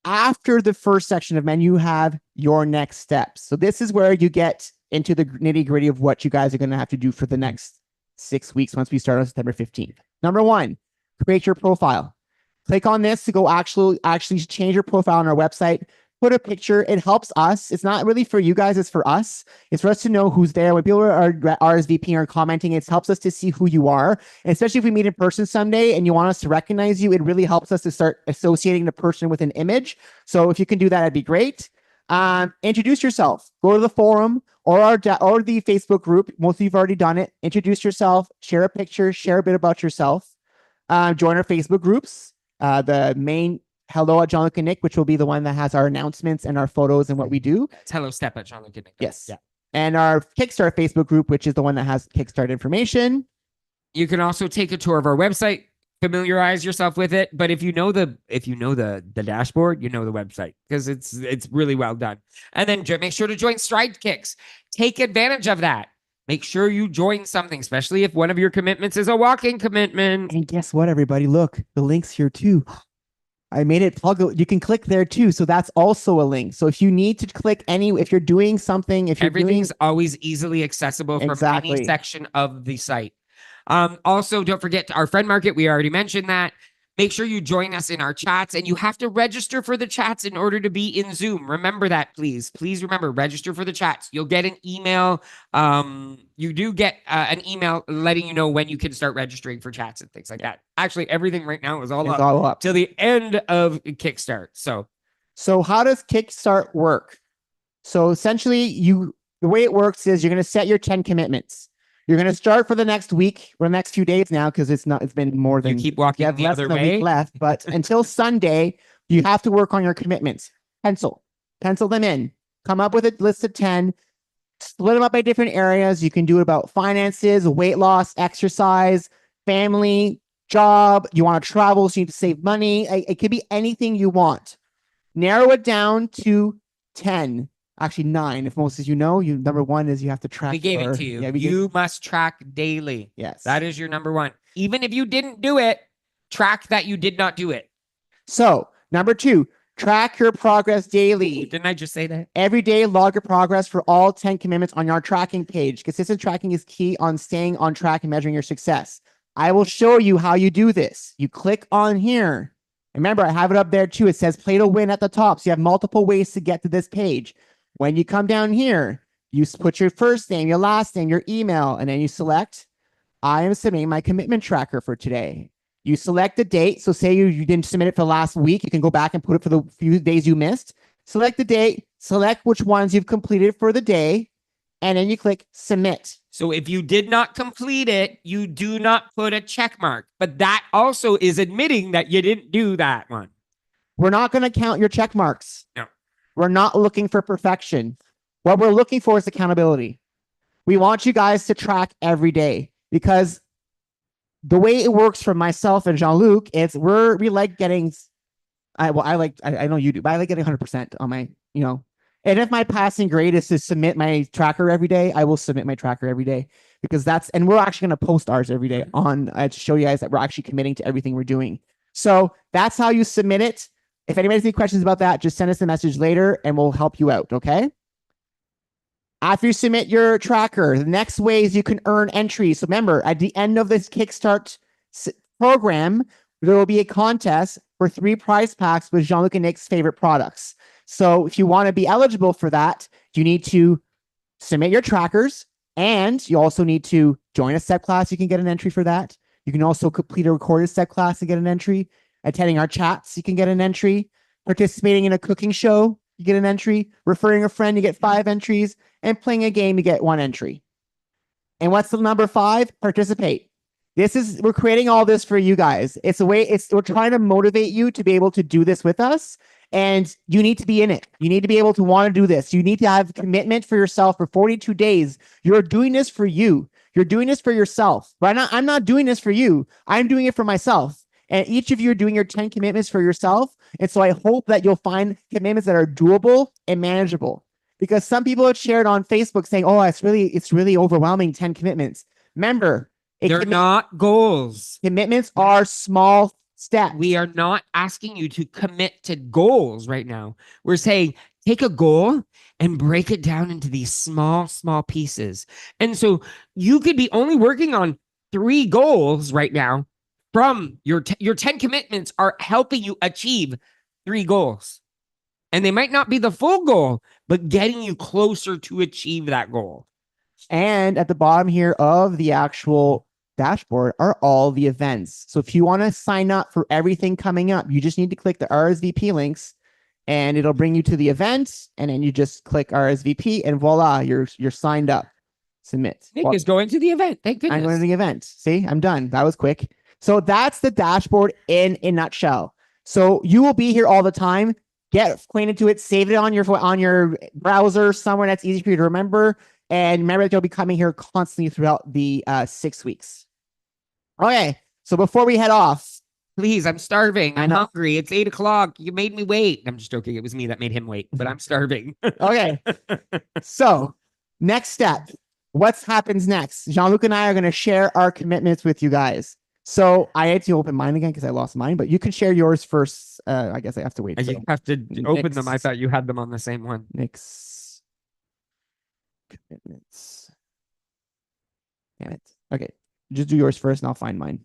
after the first section of menu, you have your next steps. So this is where you get into the nitty gritty of what you guys are going to have to do for the next 6 weeks once we start on September 15th. Number 1, create your profile. Click on this to go actually change your profile on our website. Put a picture. It helps us. It's not really for you guys. It's for us. It's for us to know who's there. When people are RSVPing or commenting, it helps us to see who you are. And especially if we meet in person someday and you want us to recognize you, it really helps us to start associating the person with an image. So if you can do that, that'd be great. Introduce yourself. Go to the forum or the Facebook group. Most of you have already done it. Introduce yourself. Share a picture. Share a bit about yourself. Join our Facebook groups. The main Hello at Jean-Luc and Nick, which will be the one that has our announcements and our photos and what we do. It's Hello Step at Jean-Luc and Nick. Yes. Yeah. And our Kickstart Facebook group, which is the one that has Kickstart information. You can also take a tour of our website, familiarize yourself with it. But if you know the dashboard, you know the website because it's really well done. And then make sure to join Stride Kicks. Take advantage of that. Make sure you join something, especially if one of your commitments is a walking commitment. And guess what, everybody? Look, the link's here too. I made it plug. You can click there too. So that's also a link. So if you need to click if you're doing something, if you're Everything's doing always easily accessible from Exactly. any section of the site. Also, don't forget our friend market. We already mentioned that. Make sure you join us in our chats, and you have to register for the chats in order to be in Zoom. Remember that, please. Please remember, register for the chats. You'll get an email. You do get an email letting you know when you can start registering for chats and things like that. Actually, everything right now is all it's up all up. till the end of Kickstart. So how does Kickstart work? So essentially, the way it works is you're going to set your 10 commitments. You're going to start for the next week or the next few days now because it's been more than You keep walking you have the less other than a way. week left. But until Sunday, you have to work on your commitments. Pencil them in. Come up with a list of 10. Split them up by different areas. You can do it about finances, weight loss, exercise, family, job. You want to travel, so you need to save money. It could be anything you want. Narrow it down to 10. Actually, 9. If most of you know, number 1 is you have to track. We gave it to you. Yeah, You must track daily. Yes. That is your number 1. Even if you didn't do it, track that you did not do it. So, number 2, track your progress daily. Didn't I just say that? Every day, log your progress for all 10 commitments on your tracking page. Consistent tracking is key on staying on track and measuring your success. I will show you how you do this. You click on here. Remember, I have it up there too. It says play to win at the top. So you have multiple ways to get to this page. When you come down here, you put your first name, your last name, your email, and then you select, I am submitting my commitment tracker for today. You select the date. So say you didn't submit it for last week. You can go back and put it for the few days you missed. Select the date, select which ones you've completed for the day, and then you click submit. So if you did not complete it, you do not put a check mark. But that also is admitting that you didn't do that one. We're not going to count your check marks. No. We're not looking for perfection. What we're looking for is accountability. We want you guys to track every day because the way it works for myself and Jean-Luc is we like getting, I know you do, but I like getting 100% on my, and if my passing grade is to submit my tracker every day, I will submit my tracker every day because and we're actually going to post ours every day to show you guys that we're actually committing to everything we're doing. So that's how you submit it. If anybody has any questions about that, just send us a message later and we'll help you out. Okay. After you submit your tracker, the next ways you can earn entries. So remember, at the end of this Kickstart program, there will be a contest for 3 prize packs with Jean-Luc and Nick's favorite products. So if you want to be eligible for that, you need to submit your trackers and you also need to join a step class. You can get an entry for that. You can also complete a recorded step class and get an entry. Attending our chats, you can get an entry. Participating in a cooking show, you get an entry. Referring a friend, you get 5 entries. And playing a game, you get 1 entry. And what's the number 5? Participate. We're creating all this for you guys. We're trying to motivate you to be able to do this with us. And you need to be in it. You need to be able to want to do this. You need to have commitment for yourself for 42 days. You're doing this for you. You're doing this for yourself. But I'm not doing this for you. I'm doing it for myself. And each of you are doing your 10 commitments for yourself. And so I hope that you'll find commitments that are doable and manageable. Because some people have shared on Facebook saying, oh, it's really overwhelming, 10 commitments. Remember, they're not goals. Commitments are small steps. We are not asking you to commit to goals right now. We're saying take a goal and break it down into these small pieces. And so you could be only working on 3 goals right now from your 10 commitments are helping you achieve 3 goals. And they might not be the full goal, but getting you closer to achieve that goal. And at the bottom here of the actual dashboard are all the events. So if you want to sign up for everything coming up, you just need to click the RSVP links and it'll bring you to the event. And then you just click RSVP and voila, you're signed up. Submit. Nick is going to the event. Thank goodness. I'm going to the event. See, I'm done. That was quick. So that's the dashboard in a nutshell. So you will be here all the time. Get acquainted to it. Save it on your browser somewhere that's easy for you to remember. And remember that you'll be coming here constantly throughout the 6 weeks. Okay. So before we head off, please, I'm starving. I'm hungry. It's 8 o'clock. You made me wait. I'm just joking. It was me that made him wait, but I'm starving. Okay. So next step. What happens next? Jean-Luc and I are going to share our commitments with you guys. So I had to open mine again because I lost mine, but you can share yours first. I guess I have to wait. You So have to open them. I Nick's- thought you had them on the same one. Nick's commitments. Damn it. Okay. Just do yours first and I'll find mine.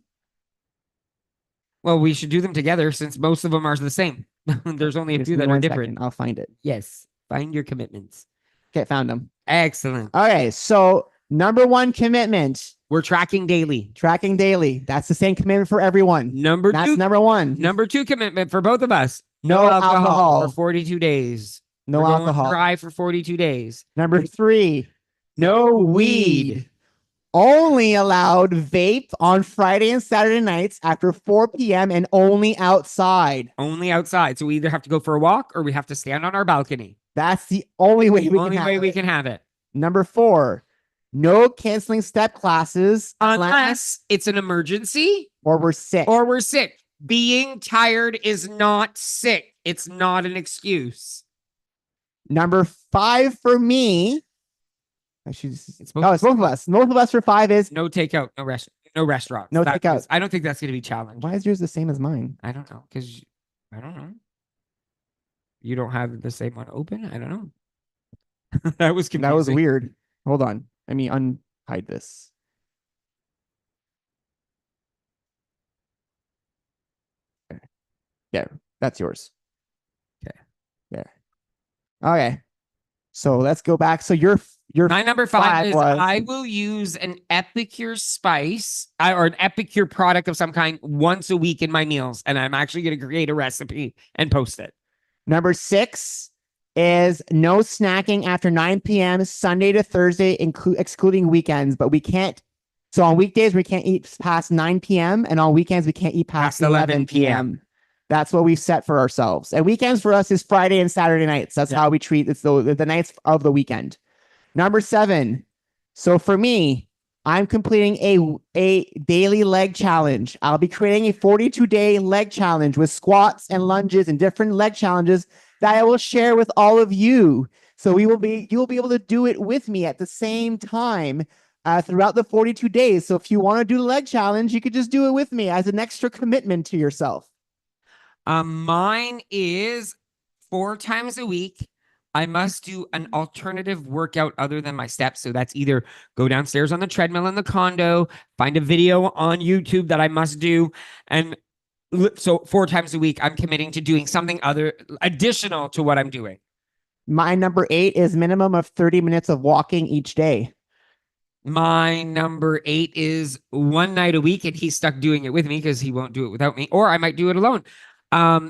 Well, we should do them together since most of them are the same. There's only a Just few give me that are 1 different. second. I'll find it. Yes. Find your commitments. Okay, found them. Excellent. Okay, so number 1 commitment, We're tracking daily. tracking daily. That's the same commitment for everyone. Number That's two. number 1. Number 2 commitment for both of us. No alcohol. for 42 days. No We're going alcohol. dry for 42 days. Number 3, no weed. Only allowed vape on Friday and Saturday nights after 4 p.m. and only outside. Only outside. So we either have to go for a walk or we have to stand on our balcony. That's the only way we Only can way have we it. can have it. Number 4, no canceling step classes Unless it's an emergency or we're sick. or we're sick. Being tired is not sick. It's not an excuse. Number 5 for me. Actually, It's both of us. Both of us for 5 is No takeout, no restaurants. No That takeout. is- I don't think that's going to be challenged. why is yours the same as mine? I don't know because I don't know. You don't have the same one open. I don't know. That was confusing. That was weird. Hold on. Let me unhide this. Okay. Yeah, that's yours. Okay. There. Okay. So let's go back. So your My number 5 is was- I will use an Epicure spice or an Epicure product of some kind once a week in my meals. And I'm actually going to create a recipe and post it. Number 6 is no snacking after 9 p.m. Sunday to Thursday, excluding weekends. But we can't. So on weekdays, we can't eat past 9 p.m. And on weekends, we can't eat past 11 p.m. That's what we've set for ourselves. And weekends for us is Friday and Saturday nights. That's how we treat it. So the nights of the weekend. Number 7. So for me, I'm completing a daily leg challenge. I'll be creating a 42-day leg challenge with squats and lunges and different leg challenges that I will share with all of you. So you'll be able to do it with me at the same time throughout the 42 days. So if you want to do the leg challenge, you could just do it with me as an extra commitment to yourself. Mine is 4 times a week. I must do an alternative workout other than my steps. So that's either go downstairs on the treadmill in the condo, find a video on YouTube that I must do. And so 4 times a week, I'm committing to doing something additional to what I'm doing. My number 8 is minimum of 30 minutes of walking each day. My number 8 is 1 night a week, and he's stuck doing it with me because he won't do it without me, or I might do it alone.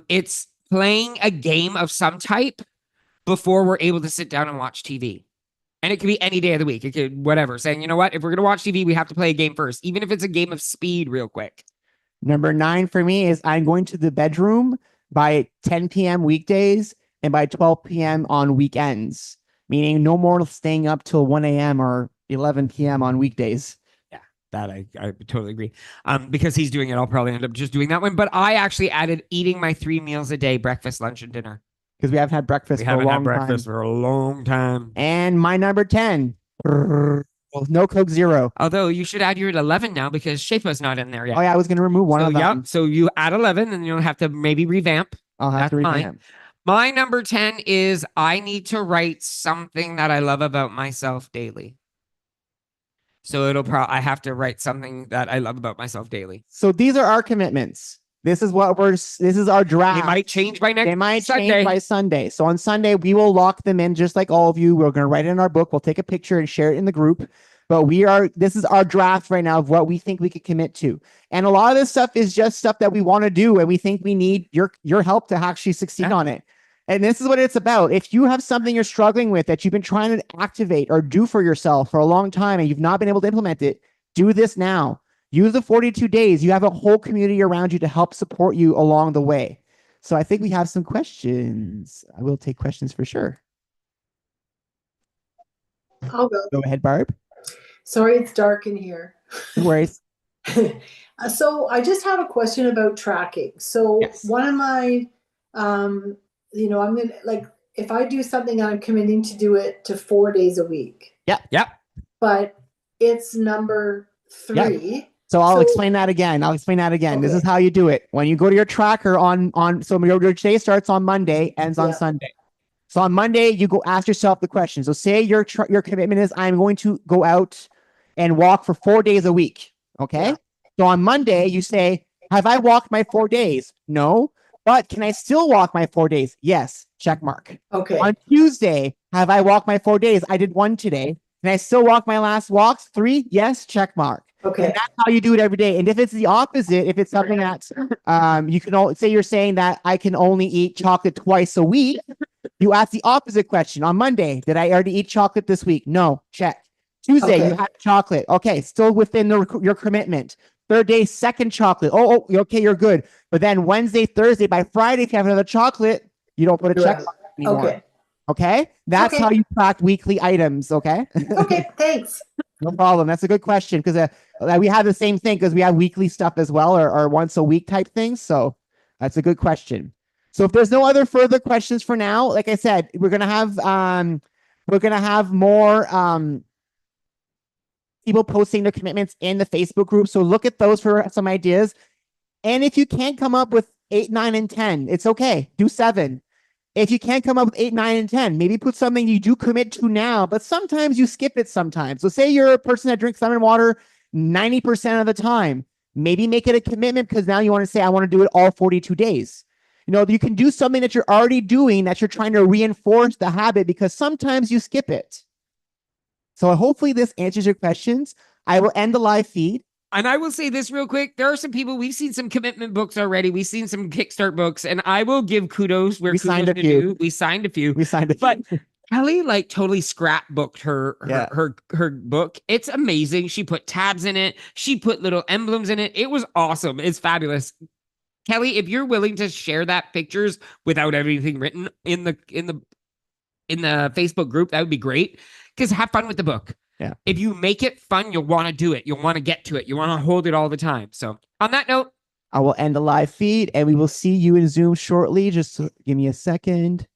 It's playing a game of some type before we're able to sit down and watch TV. And it could be any day of the week. It could, whatever, saying, you know what, if we're going to watch TV, we have to play a game first, even if it's a game of speed real quick. Number 9 for me is I'm going to the bedroom by 10 p.m. weekdays and by 12 p.m. on weekends, meaning no more staying up till 1 a.m. or 11 p.m. on weekdays. That I totally agree. Because he's doing it, I'll probably end up just doing that one. But I actually added eating my 3 meals a day, breakfast, lunch, and dinner. Because we haven't had breakfast for a long time. For a long time. And my number 10, no Coke Zero. Although you should add your 11 now because Shapa's not in there yet. Oh yeah, I was going to remove one of them. Yep. So you add 11 and you'll have to maybe revamp. I'll have to That's revamp. fine. My number 10 is I need to write something that I love about myself daily. So I have to write something that I love about myself daily. So these are our commitments. This is our draft. They might change by next They might Sunday. change by Sunday. So on Sunday, we will lock them in just like all of you. We're going to write it in our book. We'll take a picture and share it in the group. But this is our draft right now of what we think we could commit to. And a lot of this stuff is just stuff that we want to do. And we think we need your help to actually succeed on it. And this is what it's about. If you have something you're struggling with that you've been trying to activate or do for yourself for a long time and you've not been able to implement it, do this now. Use the 42 days. You have a whole community around you to help support you along the way. So I think we have some questions. I will take questions for sure. I'll go. Go ahead, Barb. Sorry, it's dark in here. No worries. So I just have a question about tracking. So Yes. one of my, I'm going to if I do something, I'm committing to do it to 4 days a week, Yep. but it's number 3. So I'll So- explain that again. This is Okay. how you do it. When you go to your tracker so your day starts on Monday, ends on Yeah. Sunday. So on Monday, you go ask yourself the question. So say your commitment is I'm going to go out and walk for 4 days a week. Okay. Yeah. So on Monday, you say, have I walked my 4 days? No. But can I still walk my 4 days? Yes. Check mark. Okay. On Tuesday, have I walked my 4 days? I did 1 today. Can I still walk my last walks? 3? Yes. Check mark. Okay. And that's how you do it every day. And if it's the opposite, if it's something that's, you can say you're saying that I can only eat chocolate twice a week. You ask the opposite question on Monday. Did I already eat chocolate this week? No. Check. Tuesday, Okay. you had chocolate. Okay. Still within your commitment. Third day, second chocolate. Oh, okay. You're good. But then Wednesday, Thursday, by Friday, if you have another chocolate, you don't put a check Right. anymore. Okay. Okay. That's Okay. how you track weekly items. Okay. Okay. Thanks. No problem. That's a good question because we have the same thing because we have weekly stuff as well or once a week type things. So that's a good question. So if there's no other further questions for now, like I said, we're gonna have more people posting their commitments in the Facebook group. So look at those for some ideas. And if you can't come up with 8, 9, and 10, it's okay. Do 7. If you can't come up with 8, 9, and 10, maybe put something you do commit to now, but sometimes you skip it sometimes. So say you're a person that drinks lemon water 90% of the time. Maybe make it a commitment because now you want to say, I want to do it all 42 days. You can do something that you're already doing that you're trying to reinforce the habit because sometimes you skip it. So hopefully this answers your questions. I will end the live feed. And I will say this real quick. There are some people, we've seen some commitment books already. We've seen some Kickstart books, and I will give kudos where We kudos signed a are few. due. We signed a few. But Kelly totally scrapbooked her Yeah. her book. It's amazing. She put tabs in it. She put little emblems in it. It was awesome. It's fabulous. Kelly, if you're willing to share that pictures without everything written in the Facebook group, that would be great. Because have fun with the book. Yeah. If you make it fun, you'll want to do it. You'll want to get to it. You want to hold it all the time. So on that note, I will end the live feed and we will see you in Zoom shortly. Just give me a second.